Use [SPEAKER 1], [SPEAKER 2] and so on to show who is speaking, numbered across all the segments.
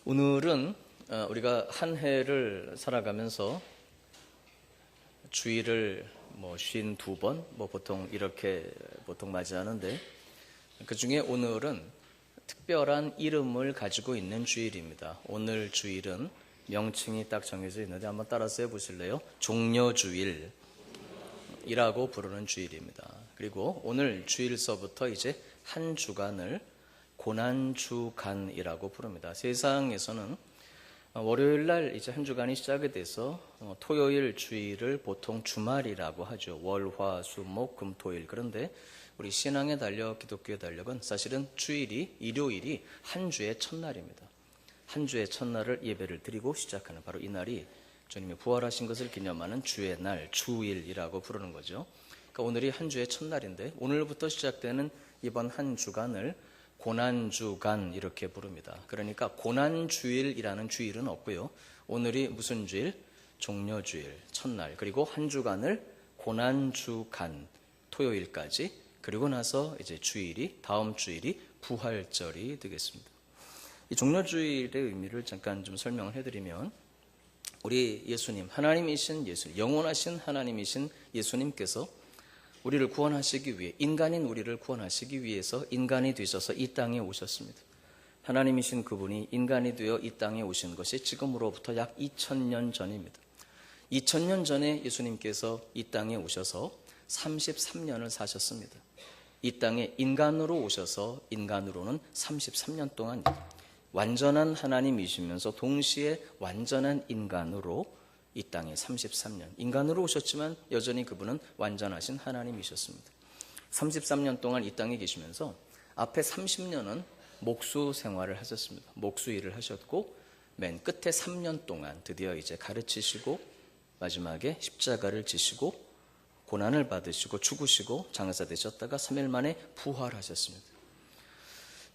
[SPEAKER 1] 오늘은 우리가 한 해를 살아가면서 주일을 52번 보통 이렇게 맞이하는데, 그 중에 오늘은 특별한 이름을 가지고 있는 주일입니다. 오늘 주일은 명칭이 딱 정해져 있는데 한번 따라서 해보실래요? 종려주일이라고 부르는 주일입니다. 그리고 오늘 주일서부터 이제 한 주간을 고난주간이라고 부릅니다. 세상에서는 월요일 날 이제 한 주간이 시작이 돼서 토요일 주일을 보통 주말이라고 하죠. 월, 화, 수, 목, 금, 토일. 그런데 우리 신앙의 달력, 기독교의 달력은 사실은 일요일이 한 주의 첫날입니다. 한 주의 첫날을 예배를 드리고 시작하는 바로 이 날이 주님이 부활하신 것을 기념하는 주의 날, 주일이라고 부르는 거죠. 그러니까 오늘이 한 주의 첫날인데 오늘부터 시작되는 이번 한 주간을 고난주간 이렇게 부릅니다. 그러니까 고난주일이라는 주일은 없고요. 오늘이 무슨 주일? 종려주일, 첫날. 그리고 한 주간을 고난주간, 토요일까지. 그리고 나서 이제 다음 주일이 부활절이 되겠습니다. 이 종려주일의 의미를 잠깐 좀 설명을 해드리면, 우리 예수님, 하나님이신 예수님, 영원하신 하나님이신 예수님께서 우리를 구원하시기 위해, 인간인 우리를 구원하시기 위해서 인간이 되셔서 이 땅에 오셨습니다. 하나님이신 그분이 인간이 되어 이 땅에 오신 것이 지금으로부터 약 2000년 전입니다. 2000년 전에 예수님께서 이 땅에 오셔서 33년을 사셨습니다. 이 땅에 인간으로 오셔서 인간으로는 33년 동안 완전한 하나님이시면서 동시에 완전한 인간으로 이 땅에 33년, 인간으로 오셨지만 여전히 그분은 완전하신 하나님이셨습니다. 33년 동안 이 땅에 계시면서 앞에 30년은 목수 생활을 하셨습니다. 목수 일을 하셨고, 맨 끝에 3년 동안 드디어 이제 가르치시고, 마지막에 십자가를 지시고 고난을 받으시고 죽으시고 장사 되셨다가 3일 만에 부활하셨습니다.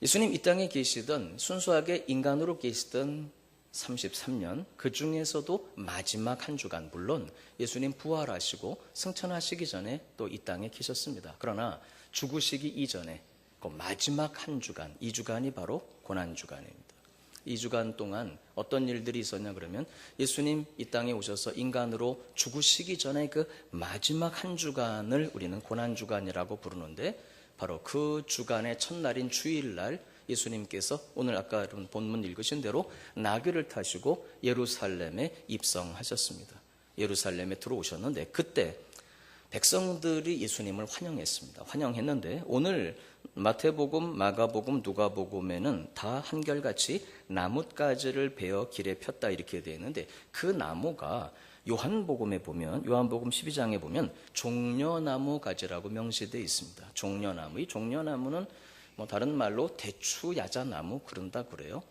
[SPEAKER 1] 예수님 이 땅에 계시던, 순수하게 인간으로 계시던 33년, 그 중에서도 마지막 한 주간, 물론 예수님 부활하시고 승천하시기 전에 또 이 땅에 계셨습니다. 그러나 죽으시기 이전에 그 마지막 한 주간, 이 주간이 바로 고난주간입니다. 이 주간 동안 어떤 일들이 있었냐 그러면, 예수님 이 땅에 오셔서 인간으로 죽으시기 전에 그 마지막 한 주간을 우리는 고난주간이라고 부르는데, 바로 그 주간의 첫날인 주일날 예수님께서 오늘 아까 본문 읽으신 대로 나귀를 타시고 예루살렘에 입성하셨습니다. 예루살렘에 들어오셨는데, 그때 백성들이 예수님을 환영했는데 오늘 마태복음, 마가복음, 누가복음에는 다 한결같이 나뭇가지를 베어 길에 폈다 이렇게 되어 있는데, 그 나무가 요한복음 12장에 보면 종려나무 가지라고 명시되어 있습니다. 이 종려나무는 다른 말로 대추야자나무 그런다 그래요.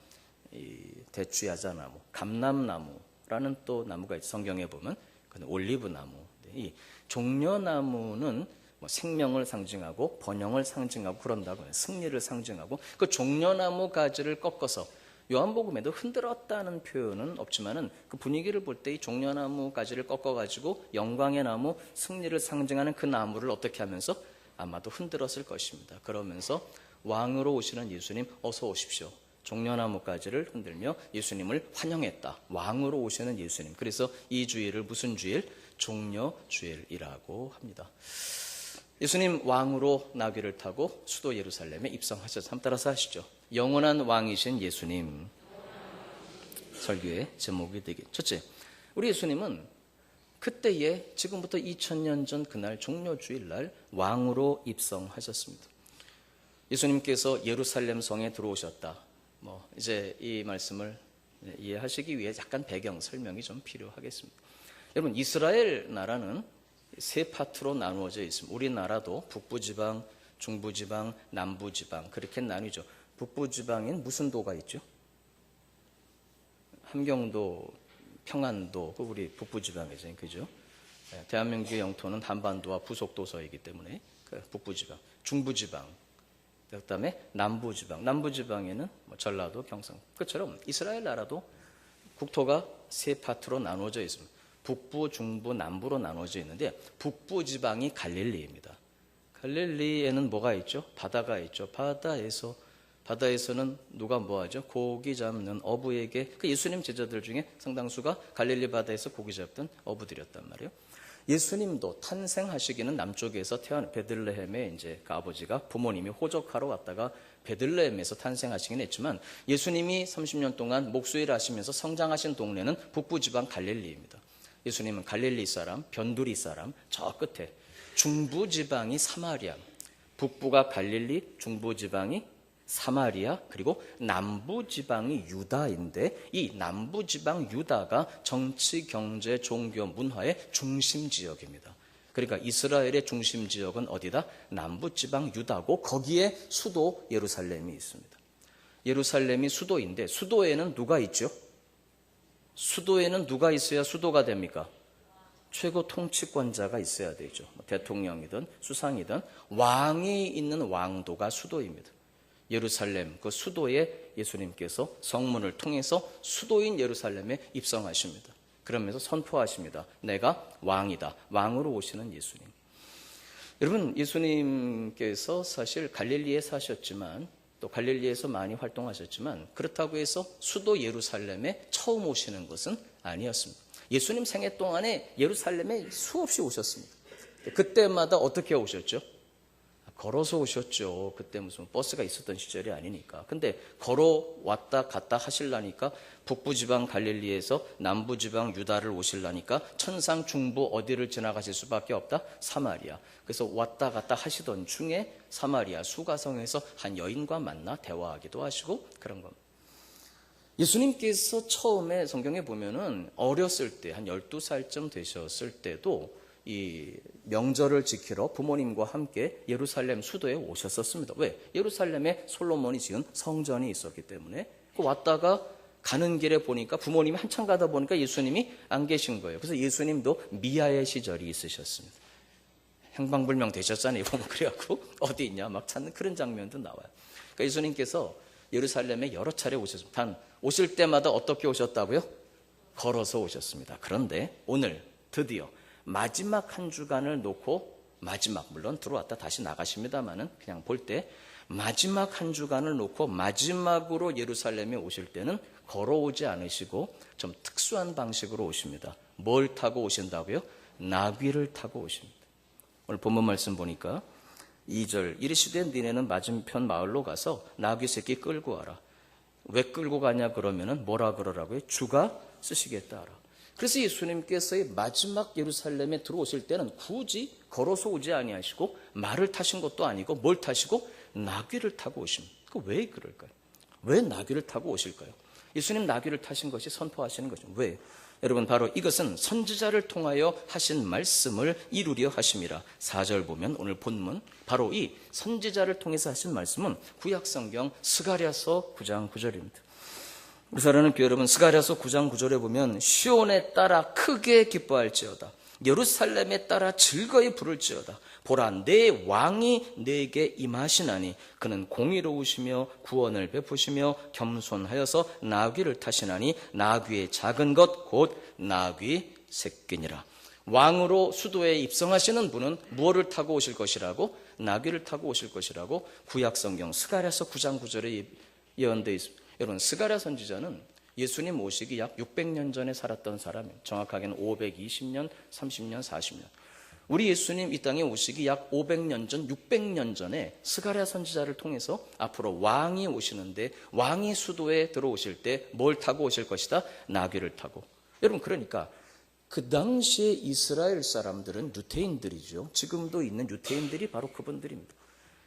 [SPEAKER 1] 이 대추야자나무, 감람나무라는 또 나무가 있죠. 성경에 보면 그건 올리브나무. 이 종려나무는 생명을 상징하고 번영을 상징하고 그런다고 해요. 승리를 상징하고, 그 종려나무 가지를 꺾어서, 요한복음에도 흔들었다는 표현은 없지만은 그 분위기를 볼 때 이 종려나무 가지를 꺾어가지고 영광의 나무, 승리를 상징하는 그 나무를 어떻게 하면서 아마도 흔들었을 것입니다. 그러면서 왕으로 오시는 예수님 어서 오십시오, 종려나무 가지를 흔들며 예수님을 환영했다. 왕으로 오시는 예수님. 그래서 이 주일을 무슨 주일? 종려주일이라고 합니다. 예수님 왕으로 나귀를 타고 수도 예루살렘에 입성하셔서 한번 따라서 하시죠. 영원한 왕이신 예수님. 설교의 제목이 되긴. 첫째, 우리 예수님은 그때에 지금부터 2000년 전 그날 종려주일날 왕으로 입성하셨습니다. 예수님께서 예루살렘 성에 들어오셨다. 이제 이 말씀을 이해하시기 위해 약간 배경 설명이 좀 필요하겠습니다. 여러분, 이스라엘 나라는 세 파트로 나누어져 있습니다. 우리나라도 북부지방, 중부지방, 남부지방 그렇게 나뉘죠. 북부지방엔 무슨 도가 있죠? 함경도, 평안도, 우리 북부지방이죠. 그죠? 대한민국의 영토는 한반도와 부속도서이기 때문에 북부지방, 중부지방, 그 다음에 남부지방에는 전라도, 경상. 그처럼 이스라엘 나라도 국토가 세 파트로 나누어져 있습니다. 북부, 중부, 남부로 나누어져 있는데, 북부지방이 갈릴리입니다. 갈릴리에는 뭐가 있죠? 바다가 있죠. 바다에서는 누가 뭐하죠? 고기 잡는 어부에게, 그 예수님 제자들 중에 상당수가 갈릴리 바다에서 고기 잡던 어부들이었단 말이에요. 예수님도 탄생하시기는 남쪽에서 태어난 베들레헴에 이제 그 아버지가 부모님이 호적하러 왔다가 베들레헴에서 탄생하시긴 했지만 예수님이 30년 동안 목수일을 하시면서 성장하신 동네는 북부지방 갈릴리입니다. 예수님은 갈릴리 사람, 변두리 사람, 저 끝에 중부지방이 사마리아, 북부가 갈릴리, 중부지방이 사마리아, 그리고 남부지방이 유다인데 이 남부지방 유다가 정치, 경제, 종교, 문화의 중심지역입니다. 그러니까 이스라엘의 중심지역은 어디다? 남부지방 유다고 거기에 수도 예루살렘이 있습니다. 예루살렘이 수도인데 수도에는 누가 있죠? 수도에는 누가 있어야 수도가 됩니까? 최고 통치권자가 있어야 되죠. 대통령이든 수상이든 왕이 있는 왕도가 수도입니다. 예루살렘 그 수도에 예수님께서 성문을 통해서 수도인 예루살렘에 입성하십니다. 그러면서 선포하십니다. 내가 왕이다. 왕으로 오시는 예수님. 여러분, 예수님께서 사실 갈릴리에 사셨지만 또 갈릴리에서 많이 활동하셨지만 그렇다고 해서 수도 예루살렘에 처음 오시는 것은 아니었습니다. 예수님 생애 동안에 예루살렘에 수없이 오셨습니다. 그때마다 어떻게 오셨죠? 걸어서 오셨죠. 그때 무슨 버스가 있었던 시절이 아니니까. 근데 걸어왔다 갔다 하시려니까 북부지방 갈릴리에서 남부지방 유다를 오시려니까 천상 중부 어디를 지나가실 수밖에 없다? 사마리아. 그래서 왔다 갔다 하시던 중에 사마리아 수가성에서 한 여인과 만나 대화하기도 하시고 그런 겁니다. 예수님께서 처음에 성경에 보면은 어렸을 때 한 12살쯤 되셨을 때도 이 명절을 지키러 부모님과 함께 예루살렘 수도에 오셨었습니다. 왜? 예루살렘에 솔로몬이 지은 성전이 있었기 때문에 왔다가 가는 길에 보니까 부모님이 한참 가다 보니까 예수님이 안 계신 거예요. 그래서 예수님도 미아의 시절이 있으셨습니다. 행방불명 되셨잖아요. 그래갖고 어디 있냐 막 찾는 그런 장면도 나와요. 그러니까 예수님께서 예루살렘에 여러 차례 오셨습니다. 단 오실 때마다 어떻게 오셨다고요? 걸어서 오셨습니다. 그런데 오늘 드디어 마지막 한 주간을 놓고 마지막 물론 들어왔다 다시 나가십니다만은 그냥 볼 때 마지막 한 주간을 놓고 마지막으로 예루살렘에 오실 때는 걸어오지 않으시고 좀 특수한 방식으로 오십니다. 뭘 타고 오신다고요? 나귀를 타고 오십니다. 오늘 본문 말씀 보니까 2절 이르시되 니네는 맞은편 마을로 가서 나귀 새끼 끌고 와라. 왜 끌고 가냐 그러면은 뭐라 그러라고요? 주가 쓰시겠다 하라. 그래서 예수님께서의 마지막 예루살렘에 들어오실 때는 굳이 걸어서 오지 아니하시고 말을 타신 것도 아니고 뭘 타시고 나귀를 타고 오십니다. 왜 그럴까요? 왜 나귀를 타고 오실까요? 예수님 나귀를 타신 것이 선포하시는 거죠. 왜? 여러분 바로 이것은 선지자를 통하여 하신 말씀을 이루려 하심이라. 4절 보면 오늘 본문 바로 이 선지자를 통해서 하신 말씀은 구약성경 스가랴서 9장 9절입니다. 우리 사랑하는 교회 여러분, 스가랴서 9장 9절에 보면 시온에 따라 크게 기뻐할지어다 예루살렘에 따라 즐거이 부를지어다 보라 내 왕이 내게 임하시나니 그는 공의로우시며 구원을 베푸시며 겸손하여서 나귀를 타시나니 나귀의 작은 것 곧 나귀 새끼니라. 왕으로 수도에 입성하시는 분은 무엇을 타고 오실 것이라고? 나귀를 타고 오실 것이라고 구약성경 스가랴서 9장 9절에 예언되어 있습니다. 여러분 스가랴 선지자는 예수님 오시기 약 600년 전에 살았던 사람이에요. 정확하게는 520년, 30년, 40년. 우리 예수님 이 땅에 오시기 약 500년 전, 600년 전에 스가랴 선지자를 통해서 앞으로 왕이 오시는데 왕이 수도에 들어오실 때 뭘 타고 오실 것이다? 나귀를 타고. 여러분 그러니까 그 당시에 이스라엘 사람들은 유태인들이죠. 지금도 있는 유태인들이 바로 그분들입니다.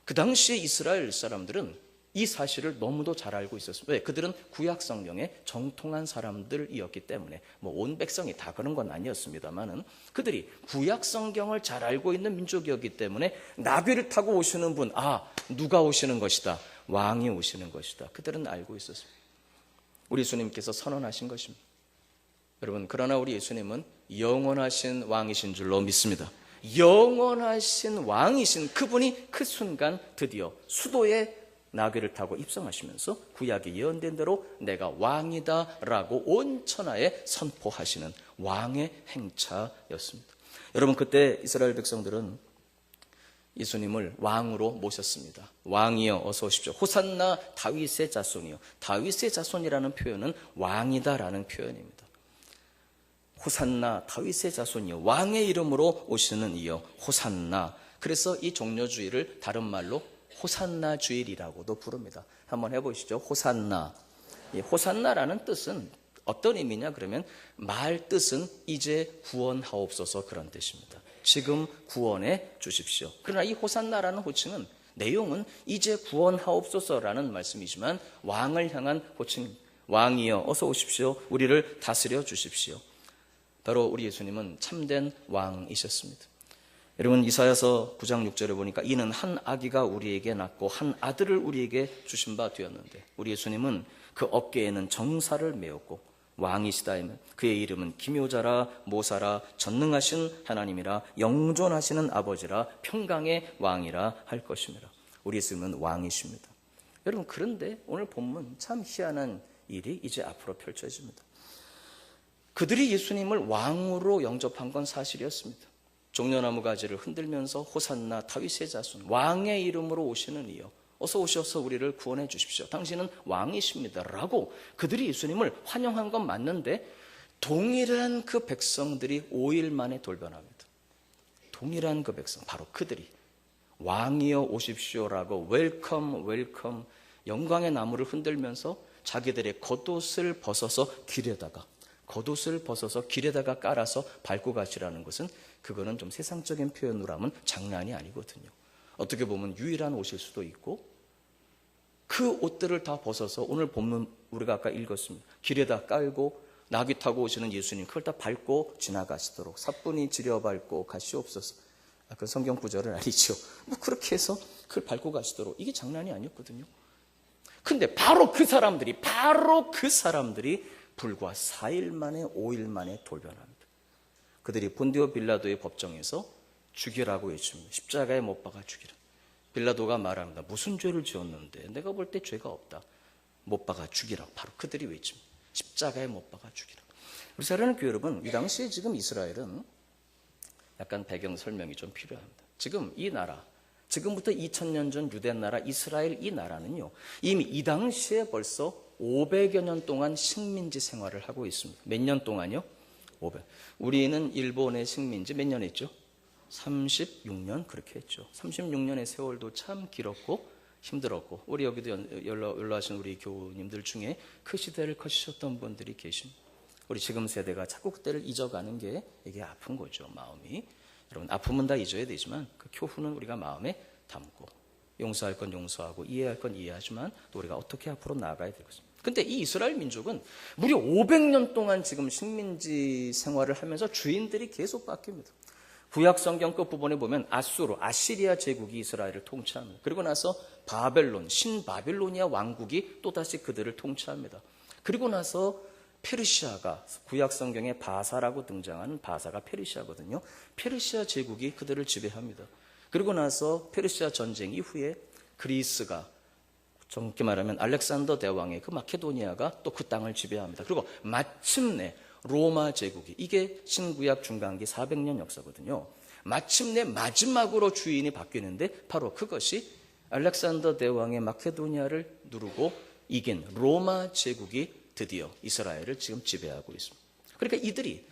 [SPEAKER 1] 그 당시에 이스라엘 사람들은 이 사실을 너무도 잘 알고 있었습니다. 왜? 그들은 구약 성경에 정통한 사람들이었기 때문에 온 백성이 다 그런 건 아니었습니다만은 그들이 구약 성경을 잘 알고 있는 민족이었기 때문에 나귀를 타고 오시는 분, 누가 오시는 것이다. 왕이 오시는 것이다. 그들은 알고 있었습니다. 우리 예수님께서 선언하신 것입니다. 여러분 그러나 우리 예수님은 영원하신 왕이신 줄로 믿습니다. 영원하신 왕이신 그분이 그 순간 드디어 수도에 나귀를 타고 입성하시면서 구약이 예언된 대로 내가 왕이다 라고 온 천하에 선포하시는 왕의 행차였습니다. 여러분 그때 이스라엘 백성들은 예수님을 왕으로 모셨습니다. 왕이여 어서 오십시오. 호산나 다윗의 자손이요. 다윗의 자손이라는 표현은 왕이다라는 표현입니다. 호산나 다윗의 자손이요. 왕의 이름으로 오시는 이여 호산나. 그래서 이 종려주일을 다른 말로 호산나 주일이라고도 부릅니다. 한번 해보시죠. 호산나. 이 호산나라는 뜻은 어떤 의미냐 그러면 말 뜻은 이제 구원하옵소서 그런 뜻입니다. 지금 구원해 주십시오. 그러나 이 호산나라는 호칭은 내용은 이제 구원하옵소서라는 말씀이지만 왕을 향한 호칭, 왕이여 어서 오십시오. 우리를 다스려 주십시오. 바로 우리 예수님은 참된 왕이셨습니다. 여러분 이사야서 9장 6절에 보니까 이는 한 아기가 우리에게 낳고 한 아들을 우리에게 주신 바 되었는데 우리 예수님은 그 어깨에는 정사를 메었고 왕이시다. 그의 이름은 기묘자라 모사라 전능하신 하나님이라 영존하시는 아버지라 평강의 왕이라 할 것입니다. 우리 예수님은 왕이십니다. 여러분 그런데 오늘 본문 참 희한한 일이 이제 앞으로 펼쳐집니다. 그들이 예수님을 왕으로 영접한 건 사실이었습니다. 종려나무 가지를 흔들면서 호산나 다윗의 자손 왕의 이름으로 오시는 이여 어서 오셔서 우리를 구원해 주십시오. 당신은 왕이십니다. 라고 그들이 예수님을 환영한 건 맞는데 동일한 그 백성들이 5일 만에 돌변합니다. 동일한 그 백성, 바로 그들이 왕이여 오십시오라고 웰컴 웰컴 영광의 나무를 흔들면서 자기들의 겉옷을 벗어서 길에다가 깔아서 밟고 가시라는 것은 그거는 좀 세상적인 표현으로 하면 장난이 아니거든요. 어떻게 보면 유일한 옷일 수도 있고 그 옷들을 다 벗어서 오늘 본문 우리가 아까 읽었습니다. 길에다 깔고 나귀 타고 오시는 예수님 그걸 다 밟고 지나가시도록 사뿐히 지려밟고 가시옵소서. 그 성경 구절은 아니죠. 뭐 그렇게 해서 그걸 밟고 가시도록 이게 장난이 아니었거든요. 근데 바로 그 사람들이 불과 4일 만에 5일 만에 돌변합니다. 그들이 본디오 빌라도의 법정에서 죽이라고 외칩니다. 십자가에 못 박아 죽이라. 빌라도가 말합니다. 무슨 죄를 지었는데 내가 볼 때 죄가 없다. 못 박아 죽이라. 바로 그들이 외칩니다. 십자가에 못 박아 죽이라. 우리 사랑하는 교회 여러분, 이 당시에 지금 이스라엘은 약간 배경 설명이 좀 필요합니다. 지금 이 나라, 지금부터 2000년 전 유대 나라 이스라엘 이 나라는요. 이미 이 당시에 벌써 500여 년 동안 식민지 생활을 하고 있습니다. 몇 년 동안요? 500. 우리는 일본의 식민지 몇 년 했죠? 36년 그렇게 했죠. 36년의 세월도 참 길었고 힘들었고 우리 여기도 연로하신 우리 교우님들 중에 그 시대를 거치셨던 분들이 계십니다. 우리 지금 세대가 자꾸 그때를 잊어가는 게 이게 아픈 거죠. 마음이. 여러분 아픔은 다 잊어야 되지만 그 교훈은 우리가 마음에 담고 용서할 건 용서하고 이해할 건 이해하지만 또 우리가 어떻게 앞으로 나아가야 되겠습니까? 근데 이 이스라엘 민족은 무려 500년 동안 지금 식민지 생활을 하면서 주인들이 계속 바뀝니다. 구약 성경 끝부분에 보면 아시리아 제국이 이스라엘을 통치합니다. 그리고 나서 바벨론, 신바빌로니아 왕국이 또다시 그들을 통치합니다. 그리고 나서 페르시아가 구약 성경에 바사라고 등장하는 바사가 페르시아거든요. 페르시아 제국이 그들을 지배합니다. 그리고 나서 페르시아 전쟁 이후에 그리스가 정확히 말하면 알렉산더 대왕의 그 마케도니아가 또 그 땅을 지배합니다. 그리고 마침내 로마 제국이 이게 신구약 중간기 400년 역사거든요. 마침내 마지막으로 주인이 바뀌는데 바로 그것이 알렉산더 대왕의 마케도니아를 누르고 이긴 로마 제국이 드디어 이스라엘을 지금 지배하고 있습니다. 그러니까 이들이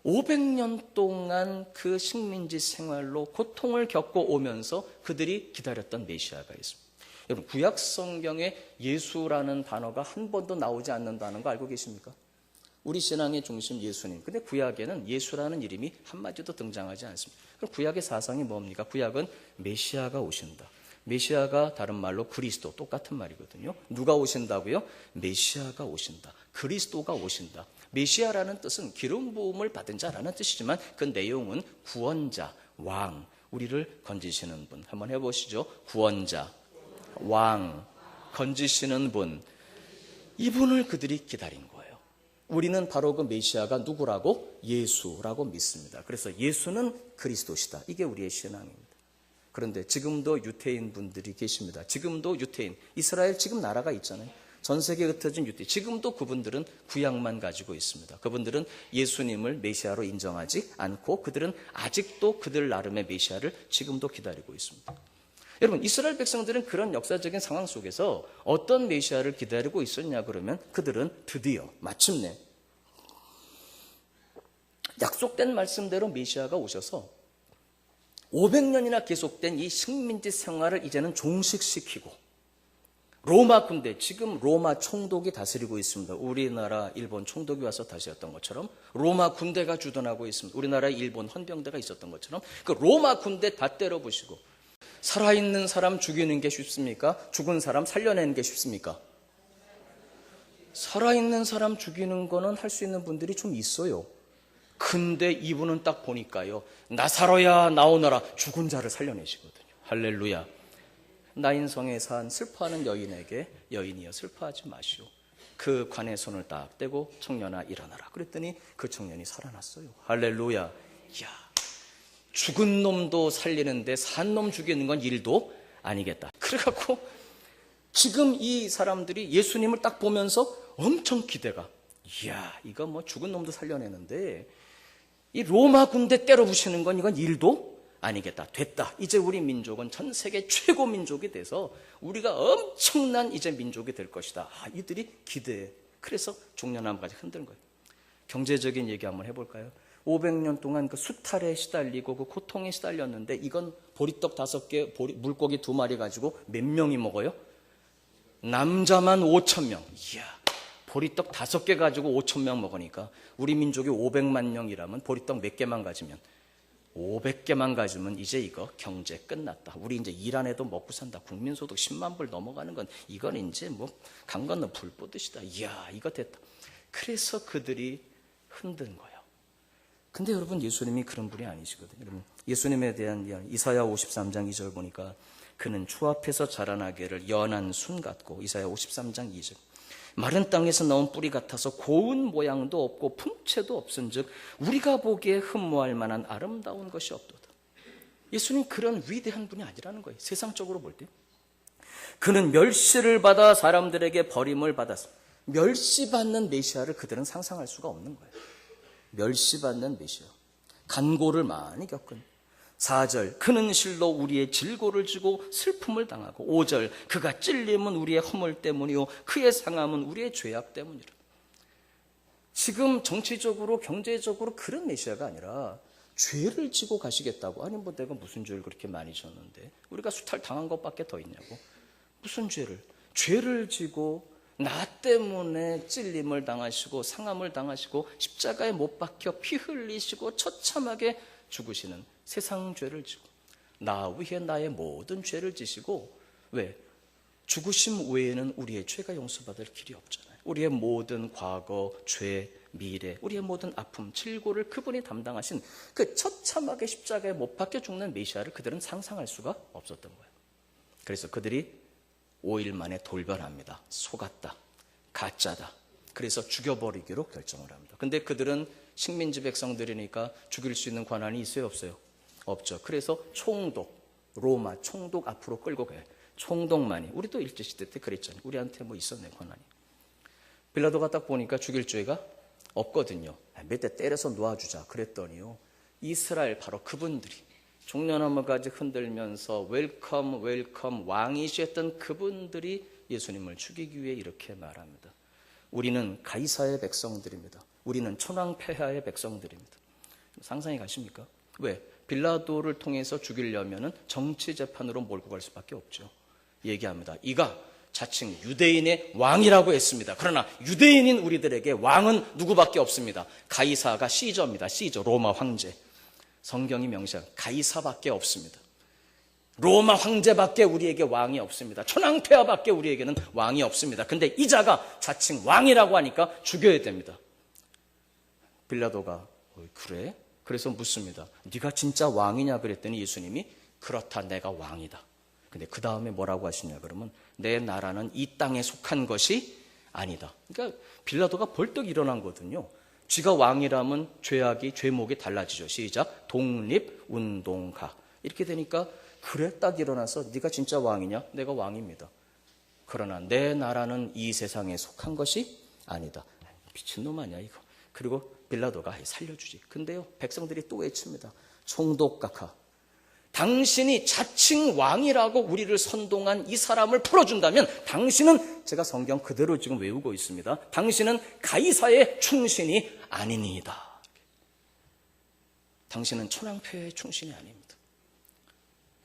[SPEAKER 1] 500년 동안 그 식민지 생활로 고통을 겪고 오면서 그들이 기다렸던 메시아가 있습니다. 여러분 구약 성경에 예수라는 단어가 한 번도 나오지 않는다는 거 알고 계십니까? 우리 신앙의 중심 예수님. 근데 구약에는 예수라는 이름이 한마디도 등장하지 않습니다. 그럼 구약의 사상이 뭡니까? 구약은 메시아가 오신다. 메시아가 다른 말로 그리스도, 똑같은 말이거든요. 누가 오신다고요? 메시아가 오신다. 그리스도가 오신다. 메시아라는 뜻은 기름 부음을 받은 자라는 뜻이지만 그 내용은 구원자, 왕, 우리를 건지시는 분. 한번 해보시죠. 구원자, 왕, 건지시는 분. 이분을 그들이 기다린 거예요. 우리는 바로 그 메시아가 누구라고? 예수라고 믿습니다. 그래서 예수는 그리스도시다. 이게 우리의 신앙입니다. 그런데 지금도 유태인 분들이 계십니다. 지금도 유태인, 이스라엘 지금 나라가 있잖아요. 전 세계에 흩어진 유대, 지금도 그분들은 구약만 가지고 있습니다. 그분들은 예수님을 메시아로 인정하지 않고 그들은 아직도 그들 나름의 메시아를 지금도 기다리고 있습니다. 여러분, 이스라엘 백성들은 그런 역사적인 상황 속에서 어떤 메시아를 기다리고 있었냐 그러면 그들은 드디어 마침내 약속된 말씀대로 메시아가 오셔서 500년이나 계속된 이 식민지 생활을 이제는 종식시키고 로마 군대, 지금 로마 총독이 다스리고 있습니다. 우리나라 일본 총독이 와서 다스렸던 것처럼 로마 군대가 주둔하고 있습니다. 우리나라에 일본 헌병대가 있었던 것처럼 그 로마 군대 다 때려부시고 살아있는 사람 죽이는 게 쉽습니까? 죽은 사람 살려내는 게 쉽습니까? 살아있는 사람 죽이는 거는 할 수 있는 분들이 좀 있어요. 근데 이분은 딱 보니까요, 나사로야 나오너라, 죽은 자를 살려내시거든요. 할렐루야. 나인성에 산 슬퍼하는 여인에게 여인이여 슬퍼하지 마시오. 그 관에 손을 딱 떼고 청년아 일어나라. 그랬더니 그 청년이 살아났어요. 할렐루야. 이야, 죽은 놈도 살리는데 산 놈 죽이는 건 일도 아니겠다. 그래갖고 지금 이 사람들이 예수님을 딱 보면서 엄청 기대가, 이야, 이거 뭐 죽은 놈도 살려내는데 이 로마 군대 때려부시는 건 이건 일도 아니겠다. 됐다. 이제 우리 민족은 전 세계 최고 민족이 돼서 우리가 엄청난 이제 민족이 될 것이다. 이들이 기대해. 그래서 종려나무까지 흔드는 거예요. 경제적인 얘기 한번 해볼까요? 500년 동안 그 수탈에 시달리고 그 고통에 시달렸는데 이건 보리떡 5개, 물고기 2마리 가지고 몇 명이 먹어요? 남자만 5,000명. 이야, 보리떡 5개 가지고 5,000명 먹으니까 우리 민족이 500만 명이라면 보리떡 몇 개만 가지면 500개만 가지면 이제 이거 경제 끝났다. 우리 이제 일 안 해도 먹고 산다. 국민소득 10만 불 넘어가는 건 이건 이제 뭐 강 건너 불 보듯이다. 이야, 이거 됐다. 그래서 그들이 흔든 거예요. 근데 여러분, 예수님이 그런 분이 아니시거든요. 여러분, 예수님에 대한 이사야 53장 2절 보니까 그는 주 앞에서 자라나기를 연한 순 같고, 이사야 53장 2절, 마른 땅에서 나온 뿌리 같아서 고운 모양도 없고 풍채도 없은즉 우리가 보기에 흠모할 만한 아름다운 것이 없도다. 예수님 그런 위대한 분이 아니라는 거예요. 세상적으로 볼 때. 그는 멸시를 받아 사람들에게 버림을 받았어. 멸시받는 메시아를 그들은 상상할 수가 없는 거예요. 멸시받는 메시아. 간고를 많이 겪은. 4절, 그는 실로 우리의 질고를 지고 슬픔을 당하고. 5절, 그가 찔림은 우리의 허물 때문이요 그의 상함은 우리의 죄악 때문이라. 지금 정치적으로 경제적으로 그런 메시아가 아니라 죄를 지고 가시겠다고. 아니 뭐 내가 무슨 죄를 그렇게 많이 졌는데 우리가 수탈 당한 것밖에 더 있냐고. 무슨 죄를 지고 나 때문에 찔림을 당하시고 상함을 당하시고 십자가에 못 박혀 피 흘리시고 처참하게 죽으시는 세상 죄를 지고 나 위에 나의 모든 죄를 지시고, 왜? 죽으심 외에는 우리의 죄가 용서받을 길이 없잖아요. 우리의 모든 과거, 죄, 미래, 우리의 모든 아픔, 질고를 그분이 담당하신 그 처참하게 십자가에 못 박혀 죽는 메시아를 그들은 상상할 수가 없었던 거예요. 그래서 그들이 5일 만에 돌변합니다. 속았다, 가짜다. 그래서 죽여버리기로 결정을 합니다. 근데 그들은 식민지 백성들이니까 죽일 수 있는 권한이 있어요, 없어요? 없죠. 그래서 총독, 로마 총독 앞으로 끌고 가요. 총독만이. 우리도 일제시대 때 그랬잖아요. 우리한테 뭐 있었네, 권한이. 빌라도가 딱 보니까 죽일 죄가 없거든요. 몇 대 때려서 놓아주자 그랬더니요, 이스라엘 바로 그분들이 종려나무까지 흔들면서 웰컴 웰컴 왕이셨던 그분들이 예수님을 죽이기 위해 이렇게 말합니다. 우리는 가이사의 백성들입니다. 우리는 천황폐하의 백성들입니다. 상상이 가십니까? 왜? 빌라도를 통해서 죽이려면 정치 재판으로 몰고 갈 수밖에 없죠. 얘기합니다. 이가 자칭 유대인의 왕이라고 했습니다. 그러나 유대인인 우리들에게 왕은 누구밖에 없습니다. 가이사가 시저입니다. 시저, 로마 황제. 성경이 명시한 가이사밖에 없습니다. 로마 황제밖에 우리에게 왕이 없습니다. 천황폐하밖에 우리에게는 왕이 없습니다. 근데 이자가 자칭 왕이라고 하니까 죽여야 됩니다. 빌라도가 그래? 그래서 묻습니다. 네가 진짜 왕이냐 그랬더니 예수님이 그렇다, 내가 왕이다. 근데 그 다음에 뭐라고 하시냐 그러면 내 나라는 이 땅에 속한 것이 아니다. 그러니까 빌라도가 벌떡 일어난 거거든요. 쥐가 왕이라면 죄악이, 죄목이 달라지죠. 시작. 독립운동가. 이렇게 되니까 그래, 딱 일어나서 네가 진짜 왕이냐? 내가 왕입니다. 그러나 내 나라는 이 세상에 속한 것이 아니다. 미친놈 아니야 이거. 그리고 빌라도가 살려주지. 근데요, 백성들이 또 외칩니다. 총독각하, 당신이 자칭 왕이라고 우리를 선동한 이 사람을 풀어준다면 당신은, 제가 성경 그대로 지금 외우고 있습니다, 당신은 가이사의 충신이 아니니이다. 당신은 천황폐하의 충신이 아닙니다.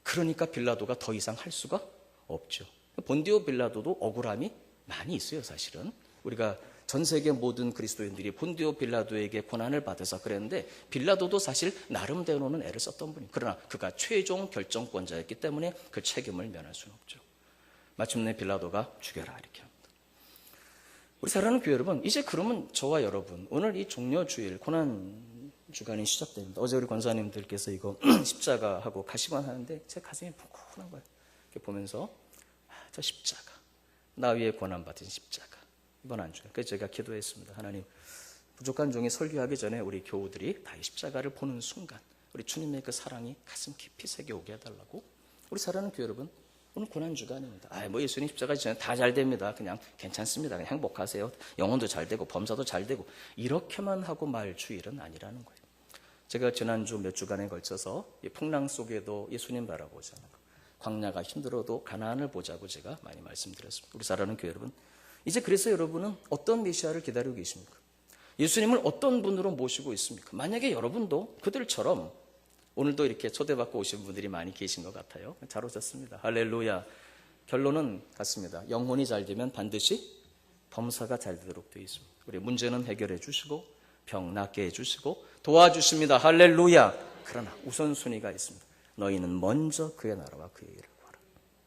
[SPEAKER 1] 그러니까 빌라도가 더 이상 할 수가 없죠. 본디오 빌라도도 억울함이 많이 있어요. 사실은 우리가 전 세계 모든 그리스도인들이 본디오 빌라도에게 고난을 받아서 그랬는데, 빌라도도 사실 나름대로는 애를 썼던 분이에요. 그러나 그가 최종 결정권자였기 때문에 그 책임을 면할 수는 없죠. 마침내 빌라도가 죽여라 이렇게 합니다. 우리 사랑하는 교회 여러분, 이제 그러면 저와 여러분, 오늘 이 종려주일 고난 주간이 시작됩니다. 어제 우리 권사님들께서 이거 십자가하고 가시관 하는데 제 가슴이 쿵쿵한 거예요. 이렇게 보면서 저 십자가, 나 위에 고난받은 십자가, 이번 한 주간. 그래서 제가 기도했습니다. 하나님, 부족한 종이 설교하기 전에 우리 교우들이 다 이 십자가를 보는 순간 우리 주님의 그 사랑이 가슴 깊이 새겨오게 해달라고. 우리 사랑하는 교회 여러분, 오늘 고난주간입니다. 뭐 예수님 십자가 지면 다 잘 됩니다. 그냥 괜찮습니다. 그냥 행복하세요. 영혼도 잘 되고 범사도 잘 되고, 이렇게만 하고 말 주일은 아니라는 거예요. 제가 지난주 몇 주간에 걸쳐서 이 풍랑 속에도 예수님 바라보자는 거, 광야가 힘들어도 가나안을 보자고 제가 많이 말씀드렸습니다. 우리 사랑하는 교회 여러분, 이제 그래서 여러분은 어떤 메시아를 기다리고 계십니까? 예수님을 어떤 분으로 모시고 있습니까? 만약에 여러분도 그들처럼 오늘도 이렇게 초대받고 오신 분들이 많이 계신 것 같아요. 잘 오셨습니다. 할렐루야. 결론은 같습니다. 영혼이 잘 되면 반드시 범사가 잘 되도록 되어 있습니다. 우리 문제는 해결해 주시고 병 낫게 해주시고 도와주십니다. 할렐루야. 그러나 우선순위가 있습니다. 너희는 먼저 그의 나라와 그의 일을 구하라.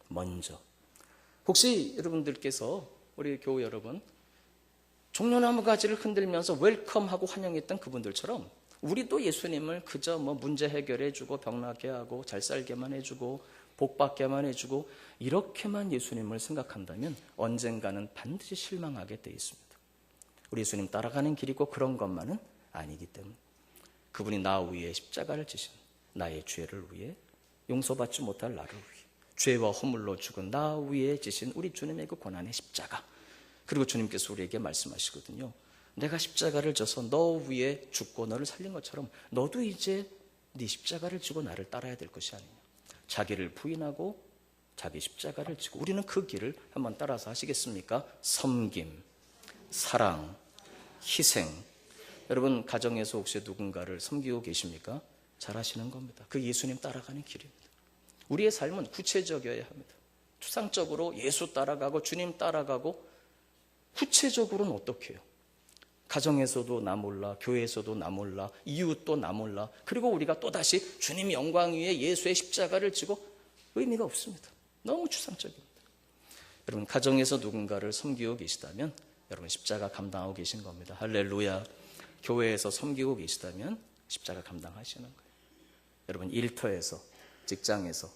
[SPEAKER 1] 먼저. 혹시 여러분들께서, 우리 교우 여러분, 종려나무 가지를 흔들면서 웰컴하고 환영했던 그분들처럼 우리도 예수님을 그저 뭐 문제 해결해 주고 병 낫게 하고 잘 살게만 해주고 복 받게만 해주고 이렇게만 예수님을 생각한다면 언젠가는 반드시 실망하게 돼 있습니다. 우리 예수님 따라가는 길이 꼭 그런 것만은 아니기 때문에, 그분이 나 위에 십자가를 지신 나의 죄를 위해, 용서받지 못할 나를 위해, 죄와 허물로 죽은 나 위에 지신 우리 주님의 그 고난의 십자가. 그리고 주님께서 우리에게 말씀하시거든요. 내가 십자가를 져서 너 위에 죽고 너를 살린 것처럼 너도 이제 네 십자가를 지고 나를 따라야 될 것이 아니냐. 자기를 부인하고 자기 십자가를 지고, 우리는 그 길을 한번 따라서 하시겠습니까? 섬김, 사랑, 희생. 여러분 가정에서 혹시 누군가를 섬기고 계십니까? 잘하시는 겁니다. 그 예수님 따라가는 길입니다. 우리의 삶은 구체적이어야 합니다. 추상적으로 예수 따라가고 주님 따라가고, 구체적으로는 어떻게 해요? 가정에서도 나 몰라, 교회에서도 나 몰라, 이웃도 나 몰라, 그리고 우리가 또다시 주님 영광 위에 예수의 십자가를 지고, 의미가 없습니다. 너무 추상적입니다. 여러분 가정에서 누군가를 섬기고 계시다면 여러분 십자가 감당하고 계신 겁니다. 할렐루야. 교회에서 섬기고 계시다면 십자가 감당하시는 거예요. 여러분 일터에서, 직장에서,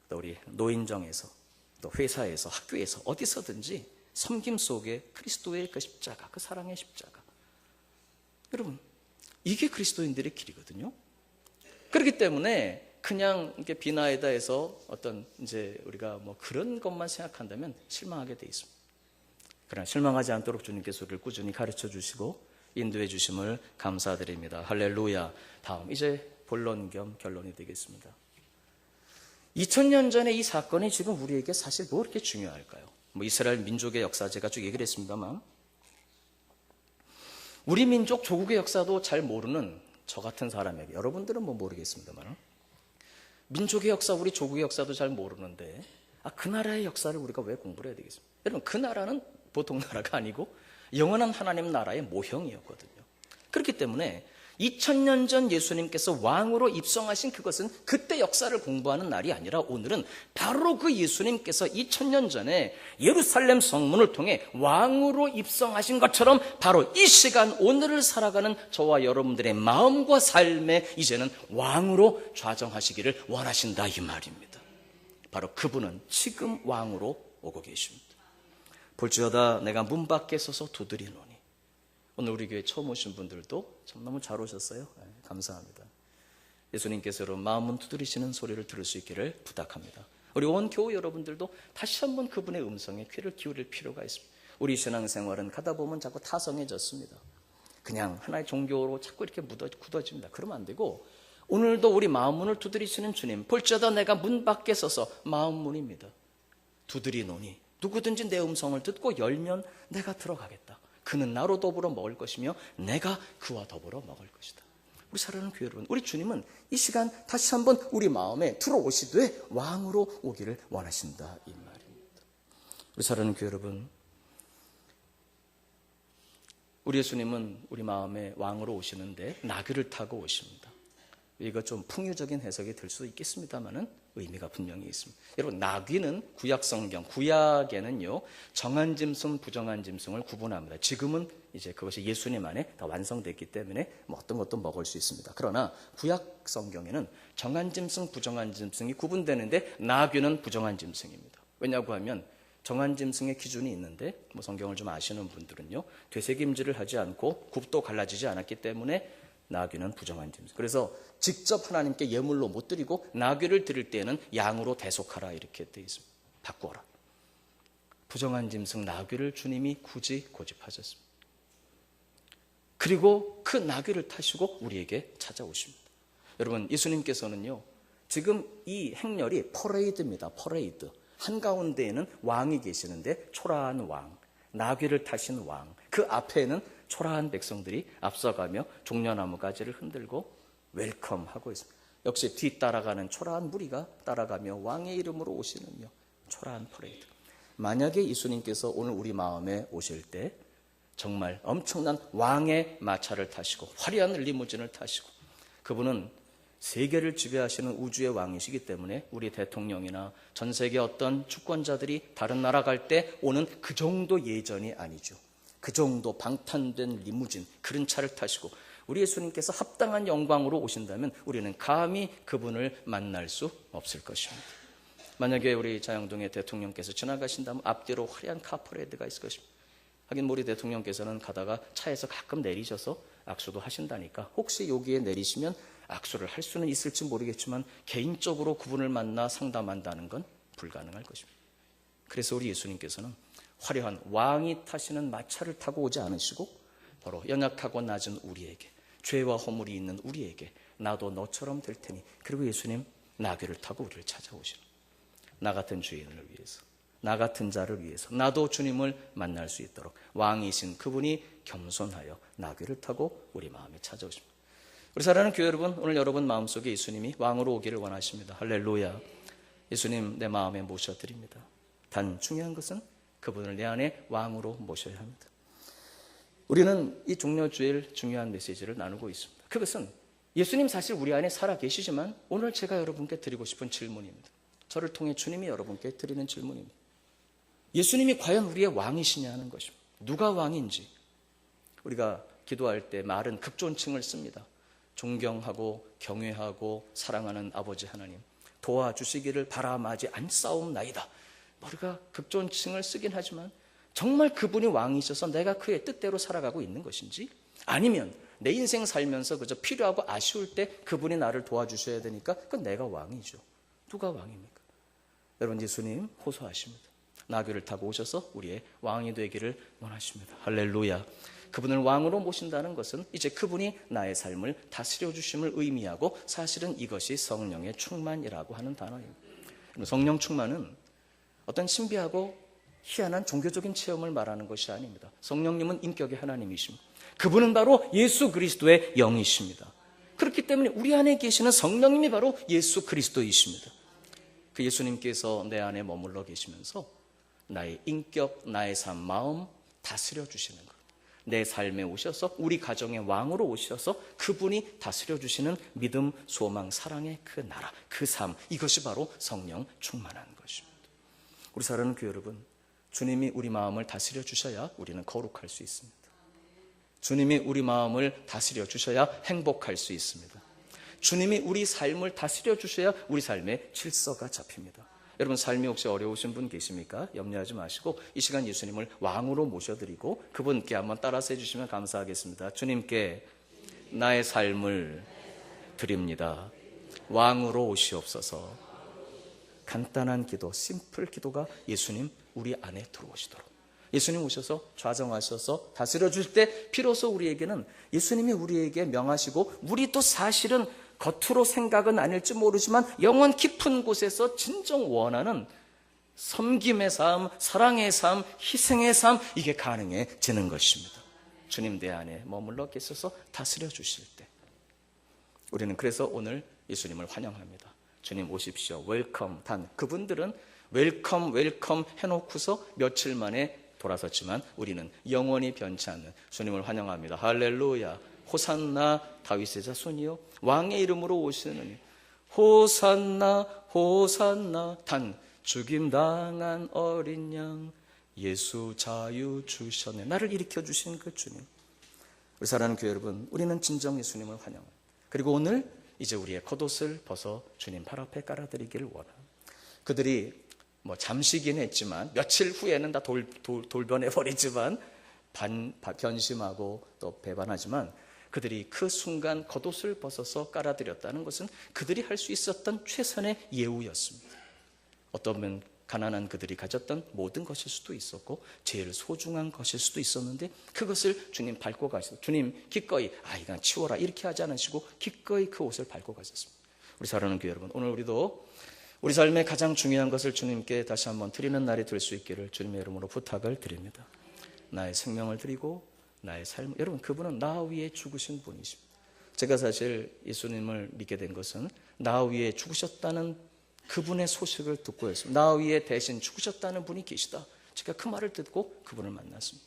[SPEAKER 1] 또 우리 노인정에서, 또 회사에서, 학교에서, 어디서든지 섬김 속에 그리스도의 그 십자가, 그 사랑의 십자가. 여러분, 이게 그리스도인들의 길이거든요. 그렇기 때문에 그냥 이렇게 비나이다 해서 어떤 이제 우리가 뭐 그런 것만 생각한다면 실망하게 돼 있습니다. 그러나 실망하지 않도록 주님께서 우리를 꾸준히 가르쳐 주시고 인도해 주심을 감사드립니다. 할렐루야. 다음 이제 본론 겸 결론이 되겠습니다. 2000년 전에 이 사건이 지금 우리에게 사실 뭐 이렇게 중요할까요? 뭐 이스라엘 민족의 역사 제가 쭉 얘기를 했습니다만, 우리 민족 조국의 역사도 잘 모르는 저 같은 사람에게, 여러분들은 뭐 모르겠습니다만, 민족의 역사, 우리 조국의 역사도 잘 모르는데 그 나라의 역사를 우리가 왜 공부를 해야 되겠습니까? 여러분 그 나라는 보통 나라가 아니고 영원한 하나님 나라의 모형이었거든요. 그렇기 때문에 2000년 전 예수님께서 왕으로 입성하신 그것은 그때 역사를 공부하는 날이 아니라 오늘은 바로 그 예수님께서 2000년 전에 예루살렘 성문을 통해 왕으로 입성하신 것처럼 바로 이 시간 오늘을 살아가는 저와 여러분들의 마음과 삶에 이제는 왕으로 좌정하시기를 원하신다 이 말입니다. 바로 그분은 지금 왕으로 오고 계십니다. 볼지어다 내가 문 밖에 서서 두드리노니. 오늘 우리 교회 처음 오신 분들도 참 너무 잘 오셨어요. 네, 감사합니다. 예수님께서 여러분 마음문 두드리시는 소리를 들을 수 있기를 부탁합니다. 우리 온 교우 여러분들도 다시 한번 그분의 음성에 귀를 기울일 필요가 있습니다. 우리 신앙생활은 가다 보면 자꾸 타성해졌습니다. 그냥 하나의 종교로 자꾸 이렇게 굳어집니다. 그러면 안 되고 오늘도 우리 마음 문을 두드리시는 주님, 볼지어다 내가 문 밖에 서서 마음 문입니다. 두드리노니 누구든지 내 음성을 듣고 열면 내가 들어가겠다. 그는 나로 더불어 먹을 것이며 내가 그와 더불어 먹을 것이다. 우리 사랑하는 교회 여러분, 우리 주님은 이 시간 다시 한번 우리 마음에 들어오시되 왕으로 오기를 원하신다 이 말입니다. 우리 사랑하는 교회 여러분, 우리 예수님은 우리 마음에 왕으로 오시는데 나귀를 타고 오십니다. 이거 좀 풍유적인 해석이 될 수도 있겠습니다만은 의미가 분명히 있습니다. 여러분, 나귀는 구약 성경, 구약에는요 정한 짐승, 부정한 짐승을 구분합니다. 지금은 이제 그것이 예수님 안에 다 완성됐기 때문에 뭐 어떤 것도 먹을 수 있습니다. 그러나 구약 성경에는 정한 짐승, 부정한 짐승이 구분되는데 나귀는 부정한 짐승입니다. 왜냐고 하면 정한 짐승의 기준이 있는데 뭐 성경을 좀 아시는 분들은요 되새김질을 하지 않고 굽도 갈라지지 않았기 때문에 나귀는 부정한 짐승. 그래서 직접 하나님께 예물로 못 드리고 나귀를 드릴 때에는 양으로 대속하라 이렇게 되어 있습니다. 바꾸어라. 부정한 짐승 나귀를 주님이 굳이 고집하셨습니다. 그리고 그 나귀를 타시고 우리에게 찾아오십니다. 여러분, 예수님께서는요 지금 이 행렬이 퍼레이드입니다. 퍼레이드. 한가운데에는 왕이 계시는데 초라한 왕, 나귀를 타신 왕, 그 앞에는 초라한 백성들이 앞서가며 종려나무 가지를 흔들고 웰컴하고 있습니다. 역시 뒤따라가는 초라한 무리가 따라가며 왕의 이름으로 오시는요 초라한 퍼레이드. 만약에 예수님께서 오늘 우리 마음에 오실 때 정말 엄청난 왕의 마차를 타시고 화려한 리무진을 타시고, 그분은 세계를 지배하시는 우주의 왕이시기 때문에 우리 대통령이나 전 세계 어떤 주권자들이 다른 나라 갈 때 오는 그 정도 예전이 아니죠. 그 정도 방탄된 리무진, 그런 차를 타시고 우리 예수님께서 합당한 영광으로 오신다면 우리는 감히 그분을 만날 수 없을 것입니다. 만약에 우리 자양동의 대통령께서 지나가신다면 앞뒤로 화려한 카퍼레이드가 있을 것입니다. 하긴 우리 대통령께서는 가다가 차에서 가끔 내리셔서 악수도 하신다니까 혹시 여기에 내리시면 악수를 할 수는 있을지 모르겠지만 개인적으로 그분을 만나 상담한다는 건 불가능할 것입니다. 그래서 우리 예수님께서는 화려한 왕이 타시는 마차를 타고 오지 않으시고 바로 연약하고 낮은 우리에게, 죄와 허물이 있는 우리에게 나도 너처럼 될 테니, 그리고 예수님 나귀를 타고 우리를 찾아오시는, 나 같은 죄인을 위해서, 나 같은 자를 위해서 나도 주님을 만날 수 있도록 왕이신 그분이 겸손하여 나귀를 타고 우리 마음에 찾아오십니다. 우리 사랑하는 교회 여러분, 오늘 여러분 마음속에 예수님이 왕으로 오기를 원하십니다. 할렐루야. 예수님 내 마음에 모셔드립니다. 단 중요한 것은 그분을 내 안에 왕으로 모셔야 합니다. 우리는 이 종려주일 중요한 메시지를 나누고 있습니다. 그것은 예수님 사실 우리 안에 살아 계시지만 오늘 제가 여러분께 드리고 싶은 질문입니다. 저를 통해 주님이 여러분께 드리는 질문입니다. 예수님이 과연 우리의 왕이시냐 하는 것입니다. 누가 왕인지. 우리가 기도할 때 말은 극존칭을 씁니다. 존경하고 경외하고 사랑하는 아버지 하나님, 도와주시기를 바라마지 않사옵나이다. 우리가 극존칭을 쓰긴 하지만 정말 그분이 왕이셔서 내가 그의 뜻대로 살아가고 있는 것인지, 아니면 내 인생 살면서 그저 필요하고 아쉬울 때 그분이 나를 도와주셔야 되니까 그건 내가 왕이죠. 누가 왕입니까? 여러분, 예수님 호소하십니다. 나귀를 타고 오셔서 우리의 왕이 되기를 원하십니다. 할렐루야. 그분을 왕으로 모신다는 것은 이제 그분이 나의 삶을 다스려 주심을 의미하고, 사실은 이것이 성령의 충만이라고 하는 단어입니다. 성령 충만은 어떤 신비하고 희한한 종교적인 체험을 말하는 것이 아닙니다. 성령님은 인격의 하나님이십니다. 그분은 바로 예수 그리스도의 영이십니다. 그렇기 때문에 우리 안에 계시는 성령님이 바로 예수 그리스도이십니다. 그 예수님께서 내 안에 머물러 계시면서 나의 인격, 나의 삶, 마음 다스려 주시는 것. 내 삶에 오셔서 우리 가정의 왕으로 오셔서 그분이 다스려 주시는 믿음, 소망, 사랑의 그 나라, 그 삶, 이것이 바로 성령 충만한 것입니다. 우리 사랑하는 교회 여러분, 주님이 우리 마음을 다스려 주셔야 우리는 거룩할 수 있습니다. 주님이 우리 마음을 다스려 주셔야 행복할 수 있습니다. 주님이 우리 삶을 다스려 주셔야 우리 삶의 질서가 잡힙니다. 여러분, 삶이 혹시 어려우신 분 계십니까? 염려하지 마시고 이 시간 예수님을 왕으로 모셔드리고 그분께 한번 따라서 해주시면 감사하겠습니다. 주님께 나의 삶을 드립니다. 왕으로 오시옵소서. 간단한 기도, 심플 기도가 예수님 우리 안에 들어오시도록, 예수님 오셔서 좌정하셔서 다스려 주실 때 비로소 우리에게는 예수님이 우리에게 명하시고, 우리도 사실은 겉으로 생각은 아닐지 모르지만 영혼 깊은 곳에서 진정 원하는 섬김의 삶, 사랑의 삶, 희생의 삶, 이게 가능해지는 것입니다. 주님 내 안에 머물러 계셔서 다스려 주실 때 우리는 그래서 오늘 예수님을 환영합니다. 주님 오십시오. 웰컴. 단 그분들은 웰컴 해놓고서 며칠 만에 돌아섰지만 우리는 영원히 변치 않는 주님을 환영합니다. 할렐루야. 호산나 다윗의 자손이요 왕의 이름으로 오시느니, 호산나 호산나. 단 죽임당한 어린 양 예수 자유 주셨네. 나를 일으켜 주신 그 주님. 우리 사랑하는 교회 여러분, 우리는 진정 예수님을 환영합니다. 그리고 오늘 이제 우리의 겉옷을 벗어 주님 발 앞에 깔아드리기를 원합니다. 그들이 잠시긴 했지만 며칠 후에는 다 돌변해버리지만 변심하고 또 배반하지만, 그들이 그 순간 겉옷을 벗어서 깔아드렸다는 것은 그들이 할 수 있었던 최선의 예우였습니다. 어쩌면 가난한 그들이 가졌던 모든 것일 수도 있었고 제일 소중한 것일 수도 있었는데, 그것을 주님 밟고 가셔서 주님 기꺼이 이건 치워라 이렇게 하지 않으시고 기꺼이 그 옷을 밟고 가셨습니다. 우리 사랑하는 교회 여러분, 오늘 우리도 우리 삶의 가장 중요한 것을 주님께 다시 한번 드리는 날이 될 수 있기를 주님의 이름으로 부탁을 드립니다. 나의 생명을 드리고 나의 삶, 여러분 그분은 나 위에 죽으신 분이십니다. 제가 사실 예수님을 믿게 된 것은 나 위에 죽으셨다는 그분의 소식을 듣고였습니다. 나 위에 대신 죽으셨다는 분이 계시다. 제가 그 말을 듣고 그분을 만났습니다.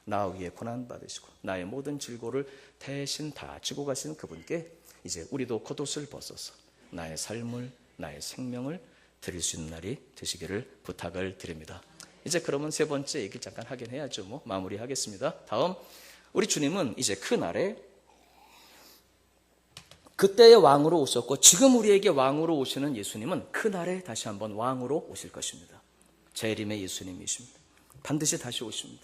[SPEAKER 1] 나 위에 고난받으시고 나의 모든 질고를 대신 다 지고 가신 그분께 이제 우리도 겉옷을 벗어서 나의 삶을, 나의 생명을 드릴 수 있는 날이 되시기를 부탁을 드립니다. 이제 그러면 세 번째 얘기를 잠깐 하긴 해야죠. 마무리하겠습니다. 다음, 우리 주님은 이제 그 날에 그때의 왕으로 오셨고 지금 우리에게 왕으로 오시는 예수님은 그 날에 다시 한번 왕으로 오실 것입니다. 재림의 예수님이십니다. 반드시 다시 오십니다.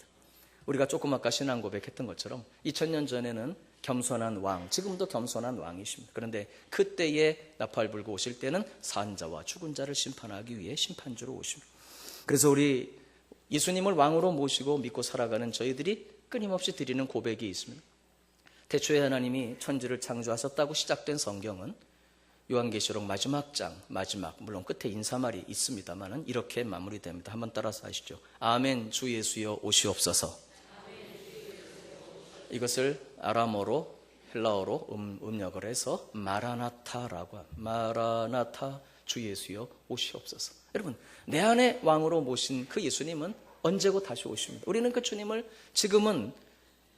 [SPEAKER 1] 우리가 조금 아까 신앙 고백했던 것처럼 2000년 전에는 겸손한 왕, 지금도 겸손한 왕이십니다. 그런데 그때에 나팔 불고 오실 때는 산자와 죽은 자를 심판하기 위해 심판주로 오십니다. 그래서 우리 예수님을 왕으로 모시고 믿고 살아가는 저희들이 끊임없이 드리는 고백이 있습니다. 태초에 하나님이 천지를 창조하셨다고 시작된 성경은 요한계시록 마지막 장, 물론 끝에 인사말이 있습니다만 이렇게 마무리됩니다. 한번 따라서 하시죠. 아멘. 주 예수여 오시옵소서. 이것을 아람어로, 헬라어로 음력을 해서 마라나타라고 합니다. 마라나타, 주 예수여 오시옵소서. 여러분, 내 안에 왕으로 모신 그 예수님은 언제고 다시 오십니다. 우리는 그 주님을 지금은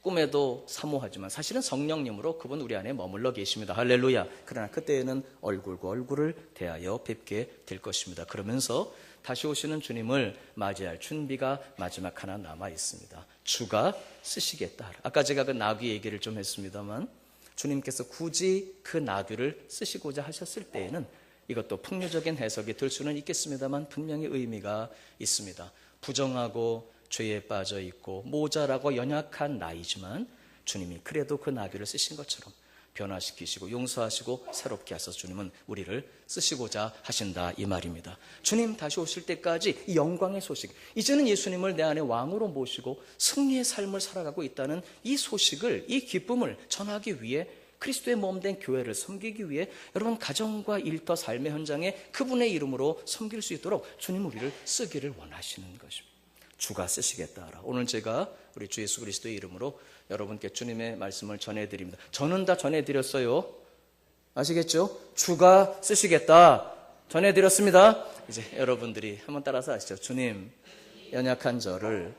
[SPEAKER 1] 꿈에도 사모하지만 사실은 성령님으로 그분 우리 안에 머물러 계십니다. 할렐루야. 그러나 그때에는 얼굴과 얼굴을 대하여 뵙게 될 것입니다. 그러면서 다시 오시는 주님을 맞이할 준비가 마지막 하나 남아 있습니다. 주가 쓰시겠다. 아까 제가 그 나귀 얘기를 좀 했습니다만 주님께서 굳이 그 나귀를 쓰시고자 하셨을 때에는 이것도 풍요적인 해석이 될 수는 있겠습니다만 분명히 의미가 있습니다. 부정하고 죄에 빠져 있고 모자라고 연약한 나이지만 주님이 그래도 그 나귀를 쓰신 것처럼 변화시키시고 용서하시고 새롭게 하셔서 주님은 우리를 쓰시고자 하신다 이 말입니다. 주님 다시 오실 때까지 이 영광의 소식, 이제는 예수님을 내 안에 왕으로 모시고 승리의 삶을 살아가고 있다는 이 소식을, 이 기쁨을 전하기 위해 그리스도의 몸된 교회를 섬기기 위해 여러분 가정과 일터 삶의 현장에 그분의 이름으로 섬길 수 있도록 주님 우리를 쓰기를 원하시는 것입니다. 주가 쓰시겠다. 오늘 제가 우리 주 예수 그리스도의 이름으로 여러분께 주님의 말씀을 전해드립니다. 저는 다 전해드렸어요. 아시겠죠? 주가 쓰시겠다. 전해드렸습니다. 이제 여러분들이 한번 따라서 하시죠. 주님, 연약한 저를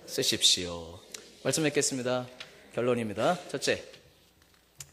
[SPEAKER 1] 쓰십시오. 말씀 맺겠습니다. 결론입니다. 첫째,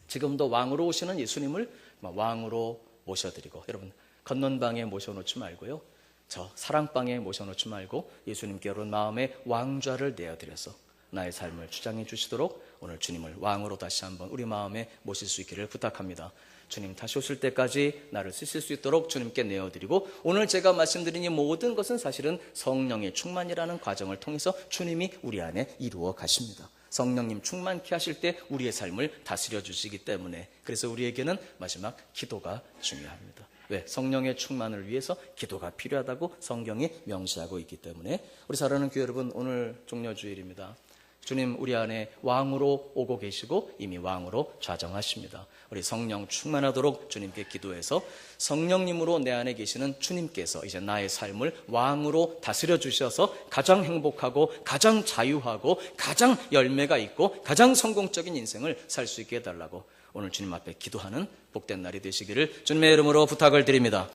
[SPEAKER 1] 지금도 왕으로 오시는 예수님을 왕으로 모셔드리고, 여러분 건넌방에 모셔놓지 말고요, 저 사랑방에 모셔놓지 말고 예수님께 여러분 마음에 왕좌를 내어드려서 나의 삶을 주장해 주시도록 오늘 주님을 왕으로 다시 한번 우리 마음에 모실 수 있기를 부탁합니다. 주님 다시 오실 때까지 나를 쓰실 수 있도록 주님께 내어드리고, 오늘 제가 말씀드린 이 모든 것은 사실은 성령의 충만이라는 과정을 통해서 주님이 우리 안에 이루어 가십니다. 성령님 충만케 하실 때 우리의 삶을 다스려 주시기 때문에, 그래서 우리에게는 마지막 기도가 중요합니다. 왜? 성령의 충만을 위해서 기도가 필요하다고 성경이 명시하고 있기 때문에 우리 사랑하는 교회 여러분, 오늘 종려주일입니다. 주님 우리 안에 왕으로 오고 계시고 이미 왕으로 좌정하십니다. 우리 성령 충만하도록 주님께 기도해서 성령님으로 내 안에 계시는 주님께서 이제 나의 삶을 왕으로 다스려 주셔서 가장 행복하고 가장 자유하고 가장 열매가 있고 가장 성공적인 인생을 살 수 있게 해달라고 오늘 주님 앞에 기도하는 복된 날이 되시기를 주님의 이름으로 부탁을 드립니다.